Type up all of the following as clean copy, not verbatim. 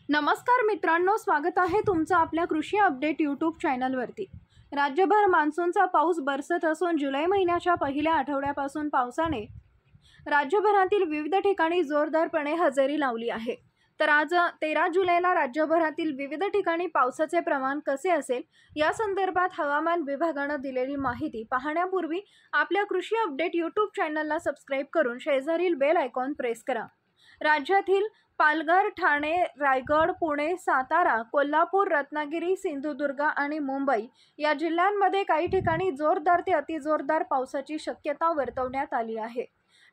नमस्कार मित्रांनो, स्वागत आहे तुमचं आपल्या कृषी अपडेट यूट्यूब चॅनलवरती। राज्यभर मान्सूनचा पाऊस बरसत असून जुलै महिन्याच्या पहिल्या आठवड्यापासून पावसाने राज्यभरातील विविध ठिकाणी जोरदारपणे हजेरी लावली आहे। तर आज 13 जुलैला राज्यभरातील विविध ठिकाणी पावसाचे प्रमाण कसे असेल या संदर्भात हवामान विभागाने दिलेली माहिती पाहण्यापूर्वी आपल्या कृषी अपडेट यूट्यूब चॅनलला सबस्क्राइब करून शेजारील बेल आयकॉन प्रेस करा। राज्यातील पालघर, ठाणे, रायगड, पुणे, सातारा, कोल्हापूर, रत्नागिरी, सिंधुदुर्ग आणि मुंबई या जिल्ह्यांमध्ये काही ठिकाणी जोरदार ते अतिजोरदार पावसाची शक्यता वर्तवण्यात आली आहे।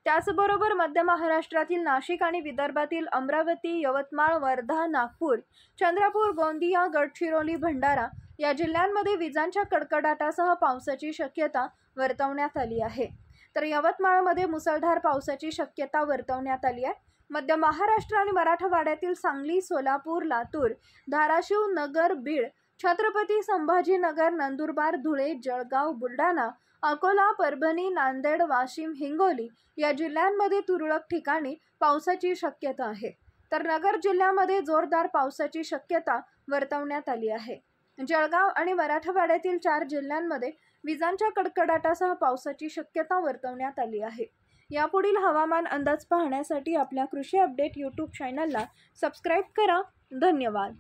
त्याचबरोबर मध्य महाराष्ट्रातील नाशिक आणि विदर्भातील अमरावती, यवतमाळ, वर्धा, नागपूर, चंद्रपूर, गोंदिया, गडचिरोली, भंडारा या जिल्ह्यांमध्ये विजांच्या कडकडाटासह पावसाची शक्यता वर्तवण्यात आली आहे। तर यवतमाळमध्ये मुसळधार पावसाची शक्यता वर्तवण्यात आली आहे। मध्य महाराष्ट्र आणि मराठवाड्यातील सांगली, सोलापूर, लातूर, धाराशिव, नगर, बीड, छत्रपती संभाजीनगर, नंदुरबार, धुळे, जळगाव, बुलढाणा, अकोला, परभणी, नांदेड, वाशिम, हिंगोली या जिल्ह्यांमध्ये तुरळक ठिकाणी पावसाची शक्यता आहे। तर नगर जिल्ह्यामध्ये जोरदार पावसाची शक्यता वर्तवण्यात आली आहे। जळगाव आणि मराठवाड्यातील 4 जिल्ह्यांमध्ये विजांच्या कडकडाटासह पावसाची शक्यता वर्तवण्यात आली आहे। यापुढील हवामान अंदाज पाहण्यासाठी आपल्या कृषी अपडेट यूट्यूब चॅनलला सबस्क्राइब करा। धन्यवाद।